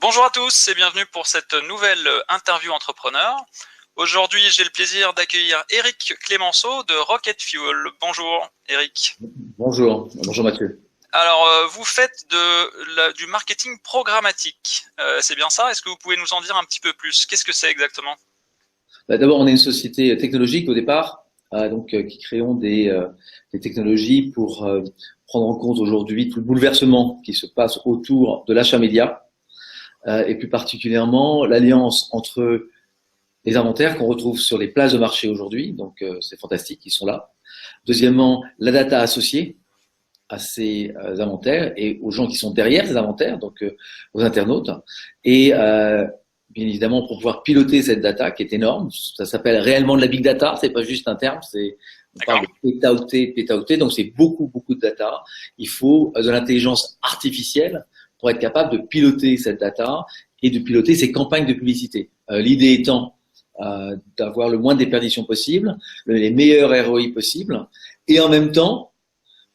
Bonjour à tous et bienvenue pour cette nouvelle interview entrepreneur. Aujourd'hui, j'ai le plaisir d'accueillir Eric Clémenceau de Rocket Fuel. Bonjour Eric. Bonjour Mathieu. Alors, vous faites du marketing programmatique, c'est bien ça? Est-ce que vous pouvez nous en dire un petit peu plus? Qu'est-ce que c'est exactement? D'abord, on est une société technologique au départ, qui créons des technologies pour prendre en compte aujourd'hui tout le bouleversement qui se passe autour de l'achat média, et plus particulièrement l'alliance entre les inventaires qu'on retrouve sur les places de marché aujourd'hui, donc c'est fantastique, ils sont là. Deuxièmement, la data associée à ces inventaires et aux gens qui sont derrière ces inventaires, donc aux internautes, et bien évidemment pour pouvoir piloter cette data qui est énorme. Ça s'appelle réellement de la big data, c'est pas juste un terme, on parle de pétaoctets, donc c'est beaucoup de data. Il faut de l'intelligence artificielle pour être capable de piloter cette data et de piloter ces campagnes de publicité. L'idée étant d'avoir le moins de déperditions possible, les meilleurs ROI possibles, et en même temps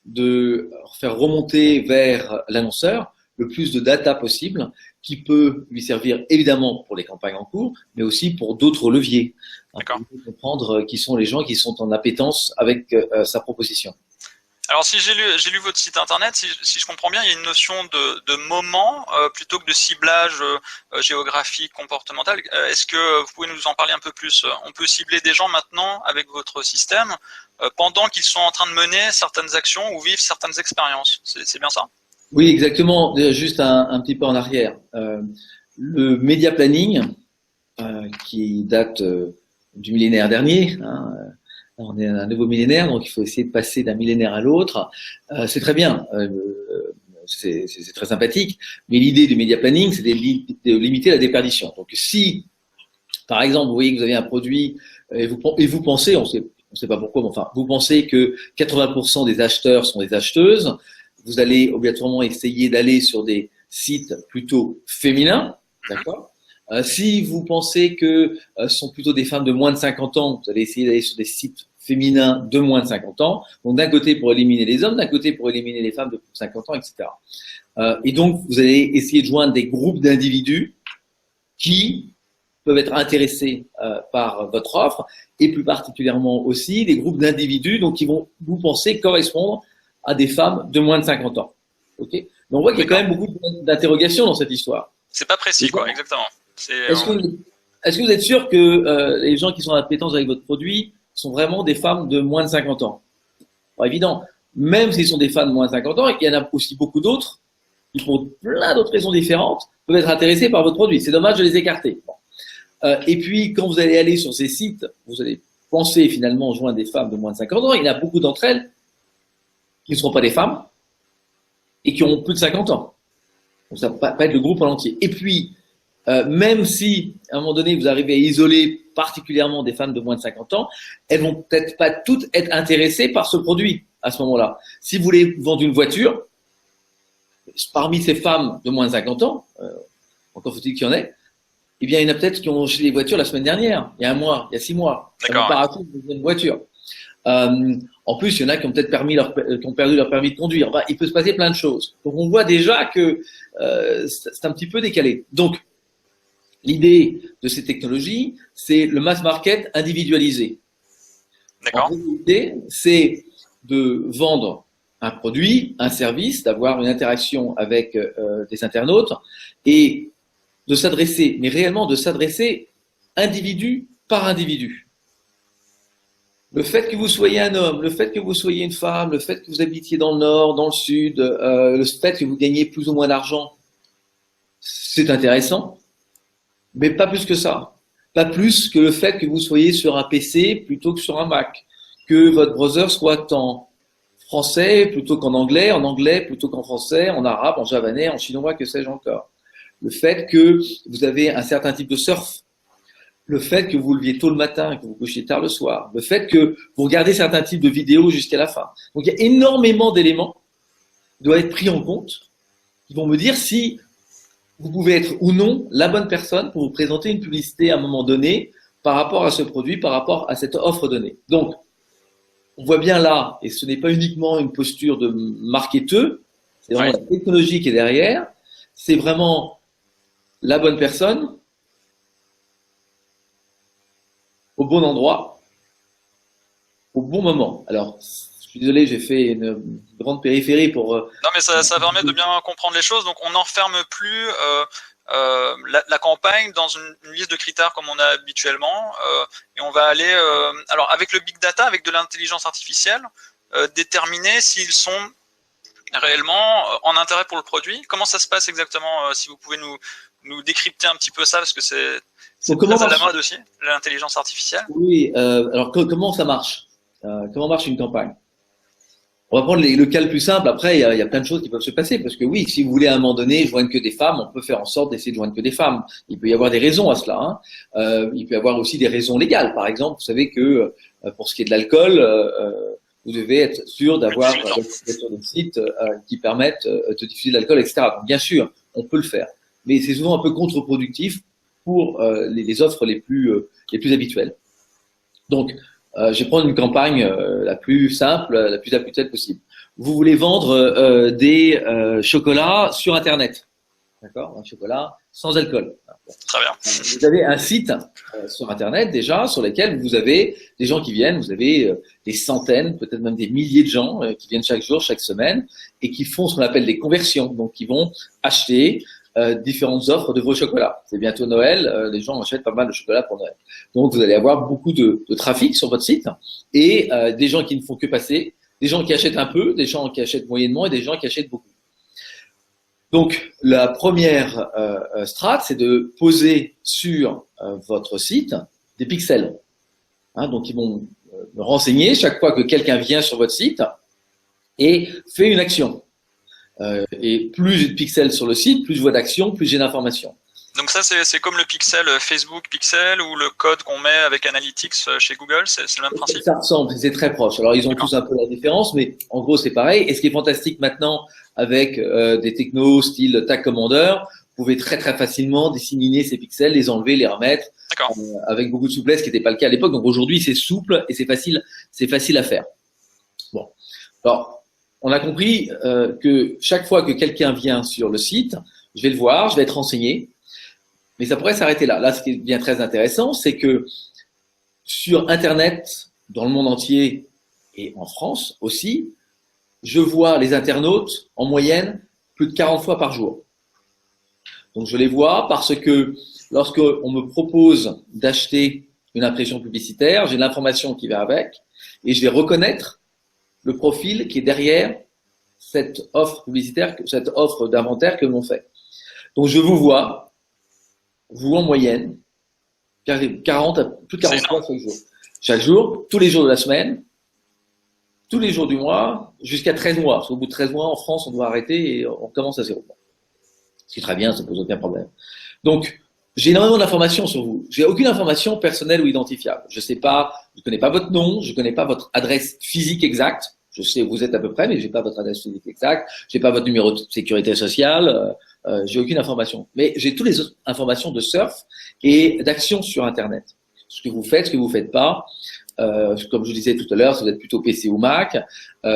de faire remonter vers l'annonceur le plus de data possible qui peut lui servir évidemment pour les campagnes en cours, mais aussi pour d'autres leviers. D'accord. Pour comprendre qui sont les gens qui sont en appétence avec sa proposition. Alors, si j'ai lu votre site internet, si je comprends bien, il y a une notion de moment plutôt que de ciblage géographique, comportemental. Est-ce que vous pouvez nous en parler un peu plus? On peut cibler des gens maintenant avec votre système pendant qu'ils sont en train de mener certaines actions ou vivre certaines expériences. C'est bien ça? Oui, exactement. Juste un petit peu en arrière. Le média planning, qui date du millénaire dernier, on est un nouveau millénaire, donc il faut essayer de passer d'un millénaire à l'autre. C'est très bien, c'est très sympathique, mais l'idée du média planning, c'est de limiter la déperdition. Donc si, par exemple, vous voyez que vous avez un produit et vous pensez, on sait pas pourquoi, mais enfin, vous pensez que 80% des acheteurs sont des acheteuses, vous allez obligatoirement essayer d'aller sur des sites plutôt féminins, d'accord? Si vous pensez que ce sont plutôt des femmes de moins de 50 ans, vous allez essayer d'aller sur des sites féminins de moins de 50 ans. Donc d'un côté pour éliminer les hommes, d'un côté pour éliminer les femmes de 50 ans, etc. Et donc vous allez essayer de joindre des groupes d'individus qui peuvent être intéressés par votre offre, et plus particulièrement aussi des groupes d'individus donc qui vont, vous pensez, correspondre à des femmes de moins de 50 ans. Okay. Donc on voit qu'il y a quand même beaucoup d'interrogations dans cette histoire. C'est pas précis, quoi, exactement. Est-ce que vous êtes sûr que les gens qui sont en appétence avec votre produit sont vraiment des femmes de moins de 50 ans? Bon, évident, même s'ils sont des femmes de moins de 50 ans, il y en a aussi beaucoup d'autres qui, pour plein d'autres raisons différentes, peuvent être intéressés par votre produit. C'est dommage de les écarter. Bon. Et puis, quand vous allez aller sur ces sites, vous allez penser finalement joindre des femmes de moins de 50 ans. Il y en a beaucoup d'entre elles qui ne seront pas des femmes et qui auront plus de 50 ans. Donc ça va pas être le groupe en entier. Et puis, même si, à un moment donné, vous arrivez à isoler particulièrement des femmes de moins de 50 ans, elles vont peut-être pas toutes être intéressées par ce produit à ce moment-là. Si vous voulez vendre une voiture, parmi ces femmes de moins de 50 ans, encore faut-il qu'il y en ait, eh bien, il y en a peut-être qui ont acheté des voitures la semaine dernière, il y a un mois, il y a 6 mois. D'accord. Ça va pas une voiture. En plus, il y en a qui ont peut-être qui ont perdu leur permis de conduire. Enfin, il peut se passer plein de choses. Donc, on voit déjà que c'est un petit peu décalé. Donc, l'idée de ces technologies, c'est le mass market individualisé. D'accord. L'idée, c'est de vendre un produit, un service, d'avoir une interaction avec des internautes et de s'adresser, mais réellement de s'adresser individu par individu. Le fait que vous soyez un homme, le fait que vous soyez une femme, le fait que vous habitiez dans le nord, dans le sud, le fait que vous gagnez plus ou moins d'argent, c'est intéressant. Mais pas plus que ça. Pas plus que le fait que vous soyez sur un PC plutôt que sur un Mac. Que votre browser soit en français plutôt qu'en anglais plutôt qu'en français, en arabe, en javanais, en chinois, que sais-je encore. Le fait que vous avez un certain type de surf. Le fait que vous leviez tôt le matin, que vous couchiez tard le soir. Le fait que vous regardez certains types de vidéos jusqu'à la fin. Donc il y a énormément d'éléments qui doivent être pris en compte, qui vont me dire si vous pouvez être ou non la bonne personne pour vous présenter une publicité à un moment donné par rapport à ce produit, par rapport à cette offre donnée. Donc, on voit bien là, et ce n'est pas uniquement une posture de marketeur, c'est vraiment la technologie qui est derrière, c'est vraiment la bonne personne au bon endroit, au bon moment. Alors, je suis désolé, j'ai fait une grande périphérie pour… Non, mais ça permet de bien comprendre les choses. Donc, on n'enferme plus la campagne dans une liste de critères comme on a habituellement, et on va aller, alors avec le big data, avec de l'intelligence artificielle, déterminer s'ils sont réellement en intérêt pour le produit. Comment ça se passe exactement, si vous pouvez nous décrypter un petit peu ça, parce que c'est très à la mode aussi, l'intelligence artificielle. Oui, alors comment ça marche? Comment marche une campagne? On va prendre le cas le plus simple. Après, il y a plein de choses qui peuvent se passer. Parce que oui, si vous voulez à un moment donné joindre que des femmes, on peut faire en sorte d'essayer de joindre que des femmes. Il peut y avoir des raisons à cela. Hein. Il peut y avoir aussi des raisons légales. Par exemple, vous savez que pour ce qui est de l'alcool, vous devez être sûr d'avoir des sites qui permettent de diffuser de l'alcool, etc. Donc, bien sûr, on peut le faire. Mais c'est souvent un peu contre-productif pour les offres les plus habituelles. Donc, je vais prendre une campagne la plus simple, la plus habituelle possible. Vous voulez vendre des chocolats sur Internet, d'accord? Un chocolat sans alcool. Très bien. Vous avez un site sur Internet déjà sur lequel vous avez des gens qui viennent. Vous avez des centaines, peut-être même des milliers de gens qui viennent chaque jour, chaque semaine, et qui font ce qu'on appelle des conversions. Donc, qui vont acheter différentes offres de vos chocolats. C'est bientôt Noël, les gens achètent pas mal de chocolat pour Noël. Donc vous allez avoir beaucoup de trafic sur votre site et des gens qui ne font que passer, des gens qui achètent un peu, des gens qui achètent moyennement et des gens qui achètent beaucoup. Donc la première strat, c'est de poser sur votre site des pixels. Hein, donc ils vont me renseigner chaque fois que quelqu'un vient sur votre site et fait une action. Et plus j'ai de pixels sur le site, plus je vois d'actions, plus j'ai d'informations. Donc ça, c'est comme le pixel Facebook Pixel ou le code qu'on met avec Analytics chez Google, c'est le même principe? Ça ressemble, c'est très proche. Alors ils ont tous un peu la différence, mais en gros c'est pareil. Et ce qui est fantastique maintenant avec des technos style Tag Commander, vous pouvez très très facilement disséminer ces pixels, les enlever, les remettre avec beaucoup de souplesse, ce qui n'était pas le cas à l'époque. Donc aujourd'hui c'est souple et c'est facile à faire. Bon, alors on a compris que chaque fois que quelqu'un vient sur le site, je vais le voir, je vais être renseigné, mais ça pourrait s'arrêter là. Là, ce qui devient très intéressant, c'est que sur Internet, dans le monde entier et en France aussi, je vois les internautes en moyenne plus de 40 fois par jour. Donc je les vois parce que lorsque on me propose d'acheter une impression publicitaire, j'ai l'information qui va avec et je vais reconnaître le profil qui est derrière cette offre publicitaire, cette offre d'inventaire que l'on fait. Donc je vous vois, vous en moyenne, 40 à plus de 40 fois chaque jour. Chaque jour, tous les jours de la semaine, tous les jours du mois, jusqu'à 13 mois. Parce qu'au bout de 13 mois, en France, on doit arrêter et on commence à 0. Ce qui est très bien, ça ne pose aucun problème. Donc, j'ai énormément d'informations sur vous. J'ai aucune information personnelle ou identifiable. Je connais pas votre nom, je connais pas votre adresse physique exacte. Je sais où vous êtes à peu près, mais j'ai pas votre adresse physique exacte. J'ai pas votre numéro de sécurité sociale. J'ai aucune information. Mais j'ai toutes les autres informations de surf et d'action sur Internet. Ce que vous faites, ce que vous faites pas. Comme je vous disais tout à l'heure, si vous êtes plutôt PC ou Mac,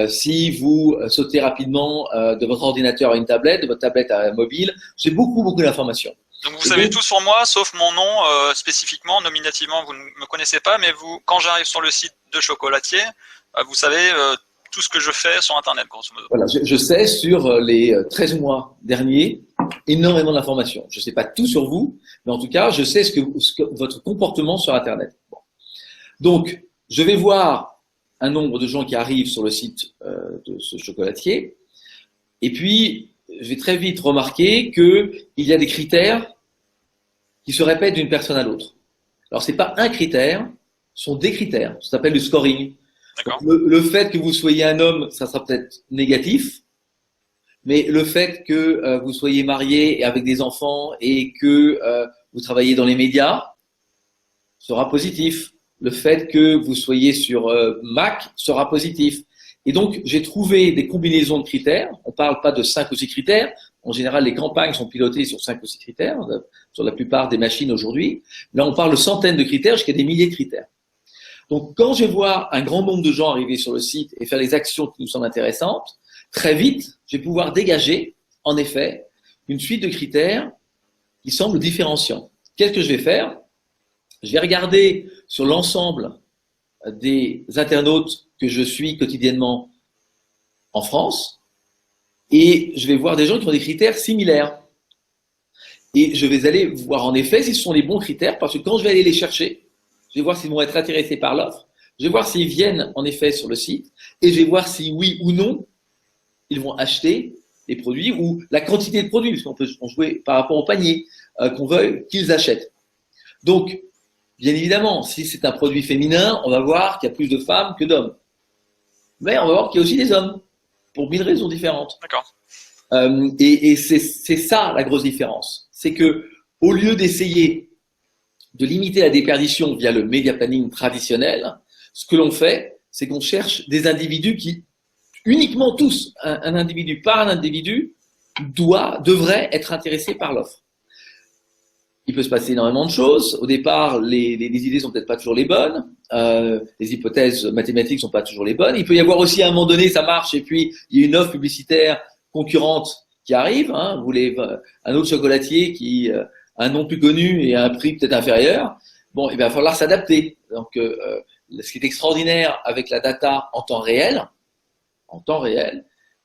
si vous sautez rapidement de votre ordinateur à une tablette, de votre tablette à un mobile, j'ai beaucoup d'informations. Donc vous savez tout sur moi, sauf mon nom spécifiquement, nominativement, vous ne me connaissez pas, mais vous, quand j'arrive sur le site de chocolatier, vous savez tout ce que je fais sur Internet, grosso modo. Voilà, je sais sur les 13 mois derniers énormément d'informations. Je ne sais pas tout sur vous, mais en tout cas, je sais ce que votre comportement sur Internet. Bon. Donc, je vais voir un nombre de gens qui arrivent sur le site de ce chocolatier, et puis je vais très vite remarquer qu'il y a des critères qui se répètent d'une personne à l'autre. Alors, c'est pas un critère, ce sont des critères. Ça s'appelle le scoring. Donc, le fait que vous soyez un homme, ça sera peut-être négatif, mais le fait que vous soyez marié et avec des enfants et que vous travaillez dans les médias sera positif. Le fait que vous soyez sur Mac sera positif. Et donc, j'ai trouvé des combinaisons de critères. On ne parle pas de 5 ou 6 critères. En général, les campagnes sont pilotées sur 5 ou 6 critères, sur la plupart des machines aujourd'hui. Là, on parle de centaines de critères jusqu'à des milliers de critères. Donc, quand je vois un grand nombre de gens arriver sur le site et faire les actions qui nous semblent intéressantes, très vite, je vais pouvoir dégager, en effet, une suite de critères qui semble différenciant. Qu'est-ce que je vais faire? Je vais regarder sur l'ensemble des internautes que je suis quotidiennement en France et je vais voir des gens qui ont des critères similaires. Et je vais aller voir en effet si ce sont les bons critères parce que quand je vais aller les chercher, je vais voir s'ils vont être intéressés par l'offre, je vais voir s'ils viennent en effet sur le site et je vais voir si oui ou non ils vont acheter les produits ou la quantité de produits, parce qu'on peut jouer par rapport au panier qu'on veuille qu'ils achètent. Donc, bien évidemment, si c'est un produit féminin, on va voir qu'il y a plus de femmes que d'hommes. Mais on va voir qu'il y a aussi des hommes, pour 1000 raisons différentes. D'accord. Et c'est ça la grosse différence. C'est que au lieu d'essayer de limiter la déperdition via le media planning traditionnel, ce que l'on fait, c'est qu'on cherche des individus qui, uniquement tous, un individu par un individu, devrait être intéressé par l'offre. Il peut se passer énormément de choses. Au départ, les idées sont peut-être pas toujours les bonnes. Les hypothèses mathématiques sont pas toujours les bonnes. Il peut y avoir aussi à un moment donné, ça marche, et puis il y a une offre publicitaire concurrente qui arrive. Hein. Vous voulez un autre chocolatier qui a un nom plus connu et à un prix peut-être inférieur. Bon, il va falloir s'adapter. Donc, ce qui est extraordinaire avec la data en temps réel,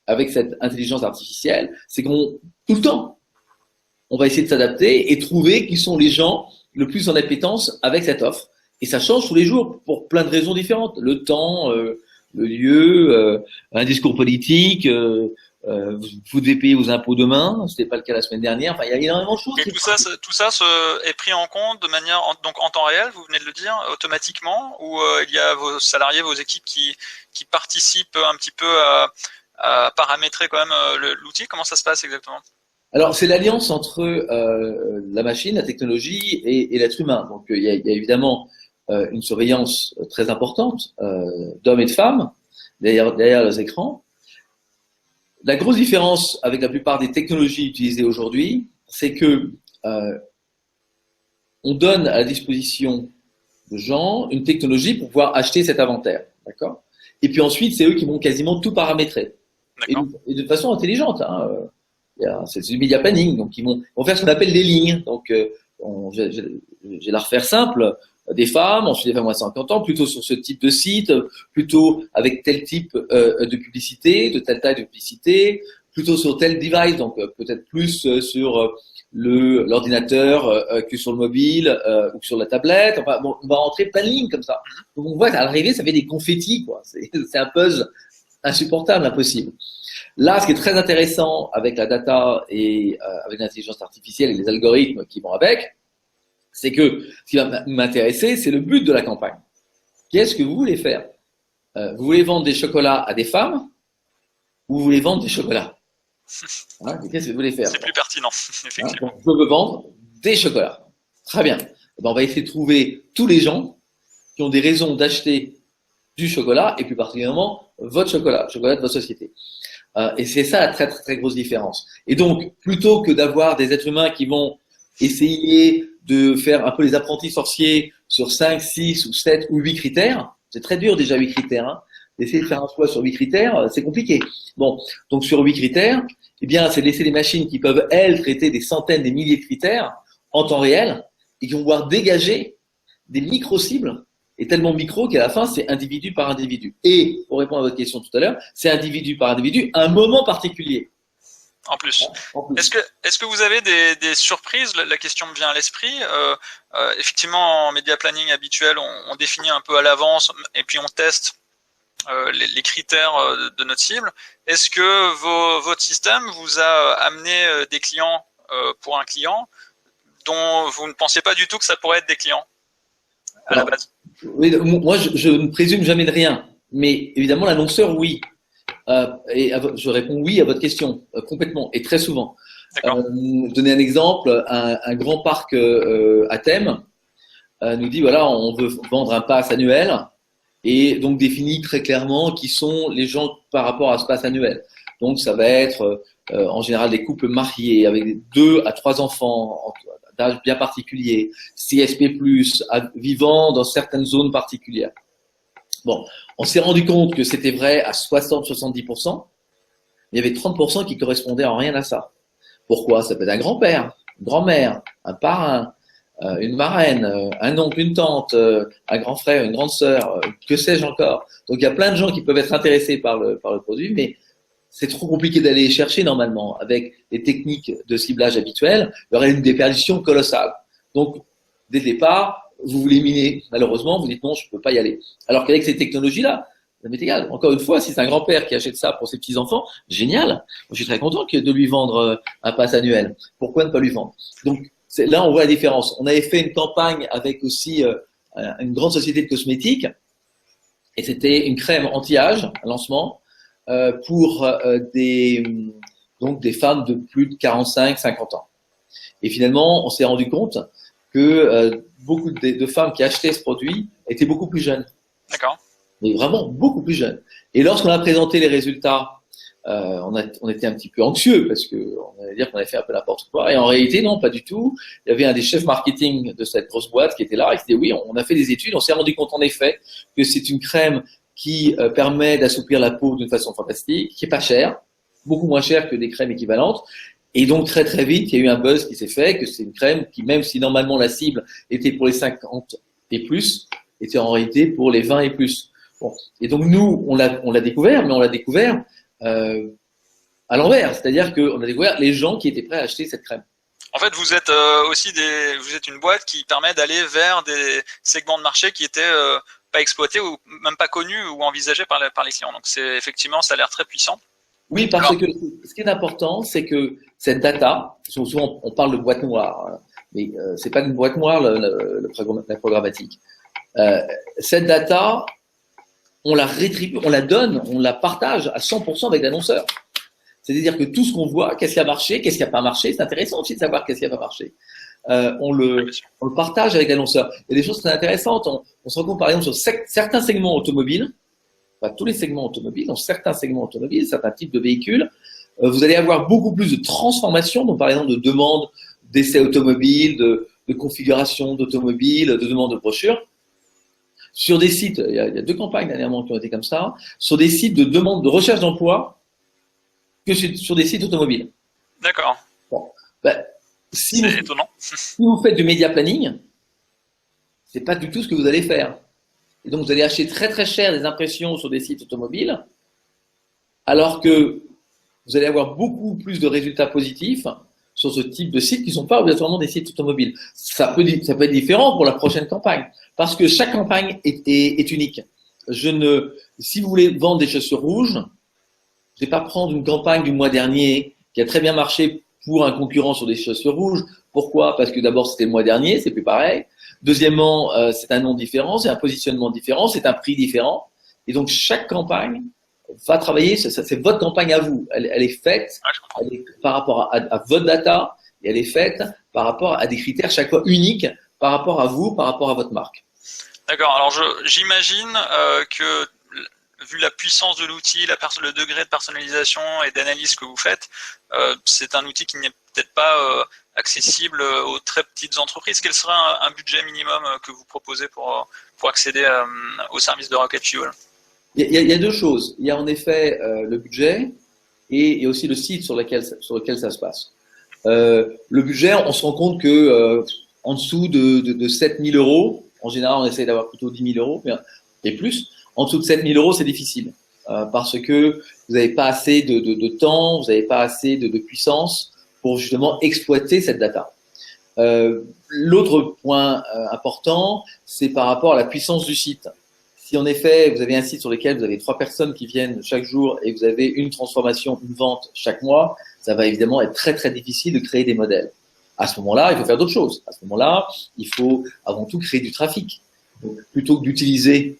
avec cette intelligence artificielle, c'est qu'on tout le temps, on va essayer de s'adapter et trouver qui sont les gens le plus en appétence avec cette offre. Et ça change tous les jours pour plein de raisons différentes. Le temps, le lieu, un discours politique, vous devez payer vos impôts demain, ce n'était pas le cas la semaine dernière. Enfin, il y a énormément de choses. Et tout ça est pris en compte de manière, donc en temps réel, vous venez de le dire, automatiquement, ou il y a vos salariés, vos équipes qui participent un petit peu à paramétrer quand même l'outil. Comment ça se passe exactement? Alors, c'est l'alliance entre la machine, la technologie et l'être humain. Donc, il y a évidemment une surveillance très importante d'hommes et de femmes derrière leurs écrans. La grosse différence avec la plupart des technologies utilisées aujourd'hui, c'est que on donne à la disposition de gens une technologie pour pouvoir acheter cet inventaire, d'accord? Et puis ensuite, c'est eux qui vont quasiment tout paramétrer et de façon intelligente. Hein. C'est du media planning, donc ils vont faire ce qu'on appelle les lignes. Donc, j'ai la refaire simple, des femmes, ensuite des femmes à 50 ans, plutôt sur ce type de site, plutôt avec tel type de publicité, de telle taille de publicité, plutôt sur tel device, donc peut-être plus sur l'ordinateur que sur le mobile ou que sur la tablette. Enfin, bon, on va rentrer plein de lignes comme ça. Donc on voit à l'arrivée, ça fait des confettis, quoi. C'est un puzzle insupportable, impossible. Là, ce qui est très intéressant avec la data et avec l'intelligence artificielle et les algorithmes qui vont avec, c'est que ce qui va m'intéresser, c'est le but de la campagne. Qu'est-ce que vous voulez faire? Vous voulez vendre des chocolats à des femmes ou vous voulez vendre des chocolats? Hein, qu'est-ce que vous voulez faire? C'est plus pertinent, effectivement. Hein, donc, je veux vendre des chocolats. Très bien. Eh ben, on va essayer de trouver tous les gens qui ont des raisons d'acheter du chocolat et plus particulièrement votre chocolat, le chocolat de votre société. Et c'est ça la très, très, très grosse différence. Et donc, plutôt que d'avoir des êtres humains qui vont essayer de faire un peu les apprentis sorciers sur 5, 6 ou 7 ou 8 critères, c'est très dur déjà 8 critères, hein. D'essayer de faire un choix sur 8 critères, c'est compliqué. Bon, donc sur 8 critères, eh bien, c'est de laisser les machines qui peuvent, elles, traiter des centaines, des milliers de critères en temps réel et qui vont pouvoir dégager des micro-cibles. Et tellement micro qu'à la fin, c'est individu par individu. Et, pour répondre à votre question tout à l'heure, c'est individu par individu à un moment particulier. En plus. Est-ce que vous avez des surprises? La question me vient à l'esprit. Effectivement, en média planning habituel, on définit un peu à l'avance et puis on teste les critères de notre cible. Est-ce que votre système vous a amené des clients pour un client dont vous ne pensiez pas du tout que ça pourrait être des clients à la base? Oui, moi, je ne présume jamais de rien. Mais évidemment, l'annonceur, oui. Je réponds oui à votre question, complètement, et très souvent. Donner un exemple, un grand parc à thème nous dit, voilà, on veut vendre un pass annuel, et donc définit très clairement qui sont les gens par rapport à ce pass annuel. Donc, ça va être en général des couples mariés avec 2 à 3 enfants, d'âge bien particulier, CSP+, vivant dans certaines zones particulières. Bon, on s'est rendu compte que c'était vrai à 60-70%, mais il y avait 30% qui correspondaient en rien à ça. Pourquoi? Ça peut être un grand-père, grand-mère, un parrain, une marraine, un oncle, une tante, un grand frère, une grande sœur, que sais-je encore. Donc il y a plein de gens qui peuvent être intéressés par le produit, mais c'est trop compliqué d'aller les chercher normalement. Avec les techniques de ciblage habituelles, il y aurait une déperdition colossale. Donc dès le départ, vous vous l'éliminez. Malheureusement, vous dites non, je ne peux pas y aller. Alors qu'avec ces technologies-là, ça m'est égal. Encore une fois, si c'est un grand-père qui achète ça pour ses petits-enfants, génial. Moi, je suis très content de lui vendre un pass annuel. Pourquoi ne pas lui vendre? Donc là, on voit la différence. On avait fait une campagne avec aussi une grande société de cosmétiques, et c'était une crème anti-âge, un lancement, pour des femmes de plus de 45-50 ans. Et finalement, on s'est rendu compte que beaucoup de femmes qui achetaient ce produit étaient beaucoup plus jeunes. D'accord. Mais vraiment beaucoup plus jeunes. Et lorsqu'on a présenté les résultats, on était un petit peu anxieux parce qu'on allait dire qu'on avait fait un peu n'importe quoi. Et en réalité, non, pas du tout. Il y avait un des chefs marketing de cette grosse boîte qui était là et qui disait oui, on a fait des études, on s'est rendu compte en effet que c'est une crème qui permet d'assouplir la peau d'une façon fantastique, qui est pas chère, beaucoup moins chère que des crèmes équivalentes. Et donc très très vite, il y a eu un buzz qui s'est fait que c'est une crème qui, même si normalement la cible était pour les 50 et plus, était en réalité pour les 20 et plus. Bon. Et donc nous, on l'a découvert, mais on l'a découvert à l'envers, c'est-à-dire qu'on a découvert les gens qui étaient prêts à acheter cette crème. En fait, vous êtes vous êtes une boîte qui permet d'aller vers des segments de marché qui étaient pas exploités ou même pas connus ou envisagés par les clients. Donc c'est effectivement, ça a l'air très puissant. Oui, parce que ce qui est important, c'est que cette data, souvent on parle de boîte noire, mais c'est pas une boîte noire la programmatique. Cette data, on la rétribue, on la donne, on la partage à 100% avec l'annonceur. C'est-à-dire que tout ce qu'on voit, qu'est-ce qui a marché, qu'est-ce qui n'a pas marché, c'est intéressant aussi de savoir qu'est-ce qui n'a pas marché. On le partage avec l'annonceur. Il y a des choses très intéressantes. On se rend compte par exemple sur certains segments automobiles, pas tous les segments automobiles, dans certains segments automobiles, certains types de véhicules, vous allez avoir beaucoup plus de transformations, donc par exemple de demandes d'essais automobiles, de configuration d'automobiles, de demandes de brochures. Sur des sites, il y a 2 campagnes dernièrement qui ont été comme ça, sur des sites de demande de recherche d'emploi que sur des sites automobiles. D'accord. Bon, c'est étonnant. Si vous faites du média planning, c'est pas du tout ce que vous allez faire. Et donc vous allez acheter très très cher des impressions sur des sites automobiles, alors que vous allez avoir beaucoup plus de résultats positifs sur ce type de sites qui ne sont pas obligatoirement des sites automobiles. Ça peut être différent pour la prochaine campagne, parce que chaque campagne est unique. Si vous voulez vendre des chaussures rouges, je ne vais pas prendre une campagne du mois dernier qui a très bien marché pour un concurrent sur des chaussures rouges. Pourquoi? Parce que d'abord c'était le mois dernier, c'est plus pareil. Deuxièmement, c'est un nom différent, c'est un positionnement différent, c'est un prix différent. Et donc chaque campagne va travailler, c'est votre campagne à vous. Elle est faite par rapport à votre data et elle est faite par rapport à des critères chaque fois uniques par rapport à vous, par rapport à votre marque. D'accord. Alors j'imagine que vu la puissance de l'outil, le degré de personnalisation et d'analyse que vous faites, c'est un outil qui n'est peut-être pas accessible aux très petites entreprises. Quel serait un budget minimum que vous proposez pour accéder au service de Rocket Fuel? Il y a 2 choses. Il y a en effet le budget et aussi le site sur lequel ça se passe. Le budget, on se rend compte que en dessous de 7 000 €, en général on essaie d'avoir plutôt 10 000 € et plus. En dessous de 7 000 € c'est difficile parce que vous n'avez pas assez de temps, vous n'avez pas assez de puissance pour justement exploiter cette data. L'autre point important, c'est par rapport à la puissance du site. Si en effet, vous avez un site sur lequel vous avez 3 personnes qui viennent chaque jour et vous avez une transformation, une vente chaque mois, ça va évidemment être très très difficile de créer des modèles. À ce moment-là, il faut faire d'autres choses. À ce moment-là, il faut avant tout créer du trafic. Donc, plutôt que d'utiliser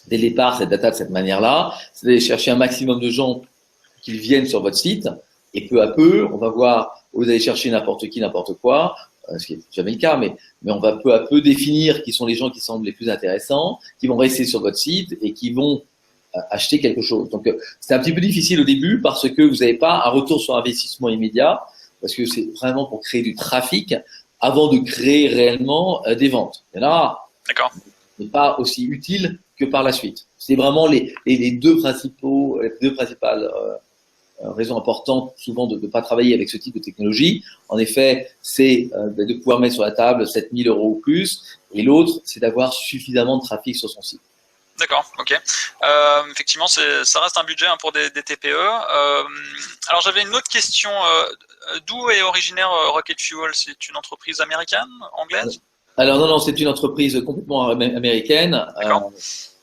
dès le départ cette data de cette manière-là, c'est d'aller chercher un maximum de gens qui viennent sur votre site et peu à peu, on va voir, au lieu d'aller chercher n'importe qui, n'importe quoi, ce qui n'est jamais le cas, mais on va peu à peu définir qui sont les gens qui semblent les plus intéressants, qui vont rester sur votre site et qui vont acheter quelque chose. Donc, c'est un petit peu difficile au début parce que vous n'avez pas un retour sur investissement immédiat, parce que c'est vraiment pour créer du trafic avant de créer réellement des ventes. Il y en a, mais pas aussi utile que par la suite. C'est vraiment les deux principales raison importante souvent de ne pas travailler avec ce type de technologie. En effet, c'est de pouvoir mettre sur la table 7 000 euros ou plus. Et l'autre, c'est d'avoir suffisamment de trafic sur son site. D'accord, ok. Effectivement, ça reste un budget pour des TPE. Alors j'avais une autre question. D'où est originaire Rocket Fuel? C'est une entreprise américaine, anglaise? Alors non, c'est une entreprise complètement américaine,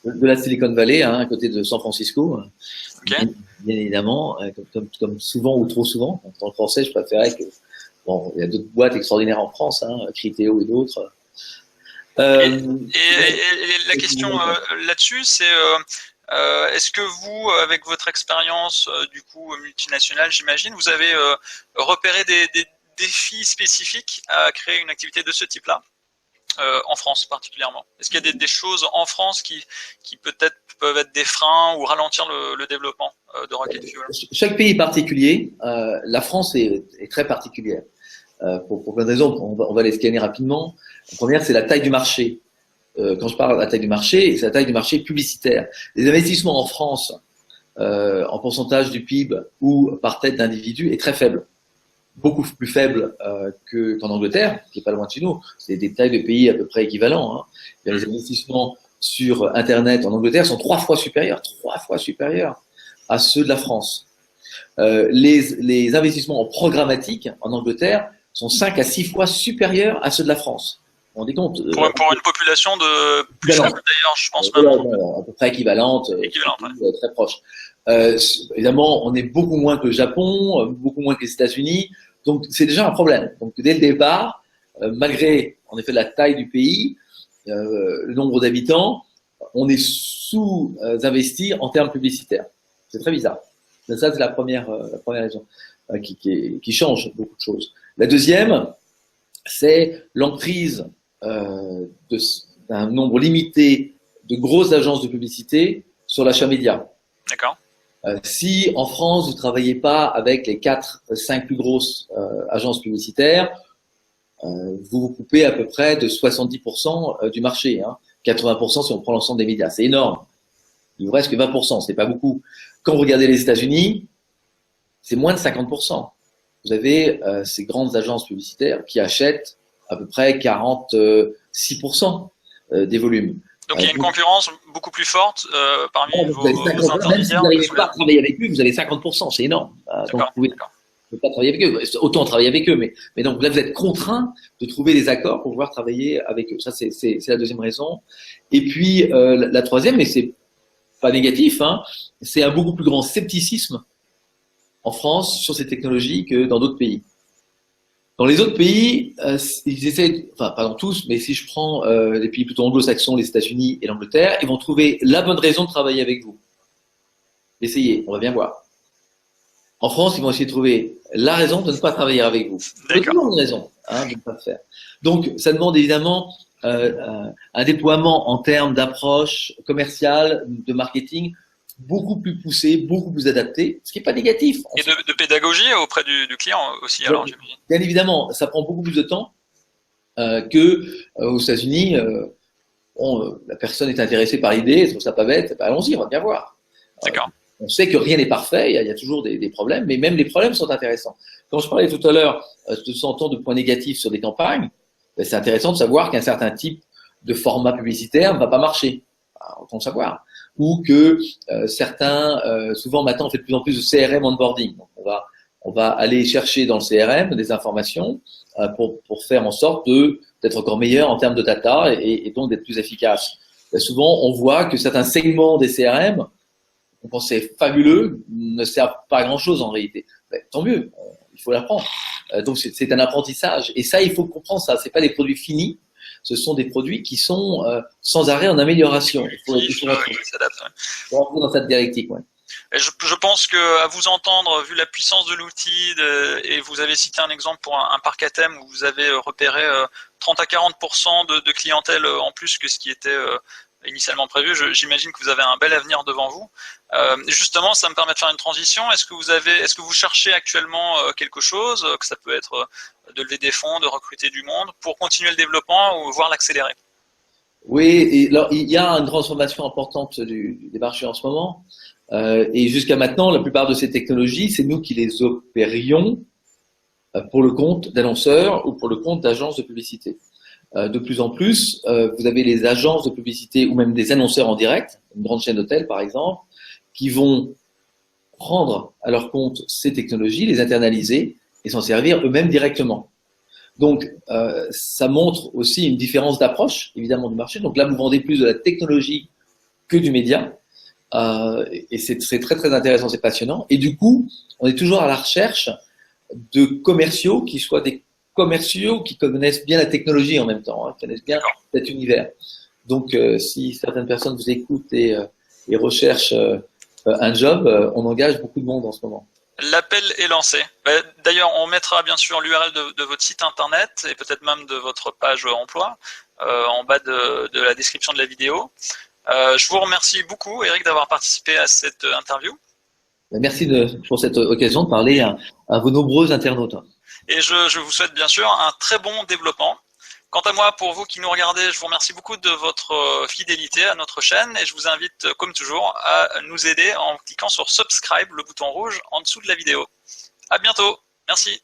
de la Silicon Valley, à côté de San Francisco. Okay. Bien évidemment, comme souvent ou trop souvent. En tant que Français, je préférais que... Bon, il y a d'autres boîtes extraordinaires en France, Criteo et d'autres. Et la question là-dessus, c'est est-ce que vous, avec votre expérience du coup multinationale, j'imagine, vous avez repéré des défis spécifiques à créer une activité de ce type-là, en France particulièrement? Est-ce qu'il y a des choses en France qui peut-être peuvent être des freins ou ralentir le développement de Rocket Fuel? Chaque pays est particulier. La France est très particulière. Pour plein de raisons, on va les scanner rapidement. La première, c'est la taille du marché. Quand je parle de la taille du marché, c'est la taille du marché publicitaire. Les investissements en France, en pourcentage du PIB ou par tête d'individu, est très faible. Beaucoup plus faible qu'en Angleterre, qui est pas loin de chez nous. C'est des tailles de pays à peu près équivalents. Les investissements sur Internet en Angleterre sont 3 fois supérieurs à ceux de la France. Les investissements en programmatique en Angleterre sont 5 à 6 fois supérieurs à ceux de la France. Vous vous rendez compte? Pour une population de plus faible d'ailleurs, je pense même. À peu près équivalente, très proche. Évidemment, on est beaucoup moins que le Japon, beaucoup moins que les États-Unis, donc c'est déjà un problème. Donc dès le départ, malgré en effet la taille du pays, le nombre d'habitants, on est sous-investi en termes publicitaires. C'est très bizarre. Ça, c'est la première raison qui change beaucoup de choses. La deuxième, c'est l'emprise d'un nombre limité de grosses agences de publicité sur l'achat média. D'accord. Si en France, vous travaillez pas avec les 4-5 plus grosses agences publicitaires, vous vous coupez à peu près de 70% du marché. 80% si on prend l'ensemble des médias. C'est énorme. Il vous reste que 20%, c'est pas beaucoup. Quand vous regardez les États-Unis, c'est moins de 50%. Vous avez ces grandes agences publicitaires qui achètent à peu près 46% des volumes. Donc il y a une concurrence beaucoup plus forte parmi vos intermédiaires. Même si vous n'arrivez pas à travailler avec eux, vous avez 50%, c'est énorme. Donc vous ne pouvez pas travailler avec eux. Autant travailler avec eux, mais donc là vous êtes contraint de trouver des accords pour pouvoir travailler avec eux. Ça c'est la deuxième raison. Et puis la troisième, mais c'est pas négatif, c'est un beaucoup plus grand scepticisme en France sur ces technologies que dans d'autres pays. Dans les autres pays, ils essaient, enfin pas dans tous, mais si je prends les pays plutôt anglo-saxons, les États-Unis et l'Angleterre, ils vont trouver la bonne raison de travailler avec vous. Essayez, on va bien voir. En France, ils vont essayer de trouver la raison de ne pas travailler avec vous. D'accord. Une raison de ne pas le faire. Donc, ça demande évidemment un déploiement en termes d'approche commerciale, de marketing, beaucoup plus poussé, beaucoup plus adapté, ce qui n'est pas négatif. Et de pédagogie auprès du client aussi, alors j'imagine. Bien évidemment, ça prend beaucoup plus de temps que aux États-Unis. La personne est intéressée par l'idée, elle trouve ça pas bête, allons-y, on va bien voir. D'accord. On sait que rien n'est parfait, il y a toujours des problèmes, mais même les problèmes sont intéressants. Quand je parlais tout à l'heure de 100 ans de points négatifs sur des campagnes, c'est intéressant de savoir qu'un certain type de format publicitaire ne va pas marcher. Autant le savoir. Ou que souvent maintenant on fait de plus en plus de CRM onboarding. Donc on va aller chercher dans le CRM des informations pour faire en sorte d'être encore meilleur en termes de data et donc d'être plus efficace. Souvent on voit que certains segments des CRM qu'on pensait fabuleux ne servent pas à grand chose en réalité. Tant mieux, il faut l'apprendre. Donc c'est un apprentissage et ça il faut comprendre ça. C'est pas des produits finis. Ce sont des produits qui sont sans arrêt en amélioration. Il faut rentrer dans cette dialectique. Ouais. Et je pense que à vous entendre, vu la puissance de l'outil, et vous avez cité un exemple pour un parc à thème où vous avez repéré 30 à 40% de clientèle en plus que ce qui était initialement prévu. J'imagine que vous avez un bel avenir devant vous. Justement, ça me permet de faire une transition. Est-ce que vous cherchez actuellement quelque chose, que ça peut être de lever des fonds, de recruter du monde, pour continuer le développement ou voire l'accélérer? Oui, et alors, il y a une transformation importante des marchés en ce moment. Et jusqu'à maintenant, la plupart de ces technologies, c'est nous qui les opérions pour le compte d'annonceurs ou pour le compte d'agences de publicité. De plus en plus, vous avez les agences de publicité ou même des annonceurs en direct, une grande chaîne d'hôtels par exemple, qui vont prendre à leur compte ces technologies, les internaliser et s'en servir eux-mêmes directement. Donc, ça montre aussi une différence d'approche, évidemment, du marché. Donc là, vous vendez plus de la technologie que du média. Et c'est très, très intéressant, c'est passionnant. Et du coup, on est toujours à la recherche de commerciaux qui soient des commerciaux qui connaissent bien la technologie en même temps, qui connaissent bien cet univers. Donc, si certaines personnes vous écoutent et recherchent un job, on engage beaucoup de monde en ce moment. L'appel est lancé. D'ailleurs, on mettra bien sûr l'URL de votre site internet et peut-être même de votre page emploi en bas de la description de la vidéo. Je vous remercie beaucoup, Eric, d'avoir participé à cette interview. Merci pour cette occasion de parler à vos nombreux internautes. Et je vous souhaite bien sûr un très bon développement. Quant à moi, pour vous qui nous regardez, je vous remercie beaucoup de votre fidélité à notre chaîne et je vous invite, comme toujours, à nous aider en cliquant sur Subscribe, le bouton rouge en dessous de la vidéo. À bientôt. Merci.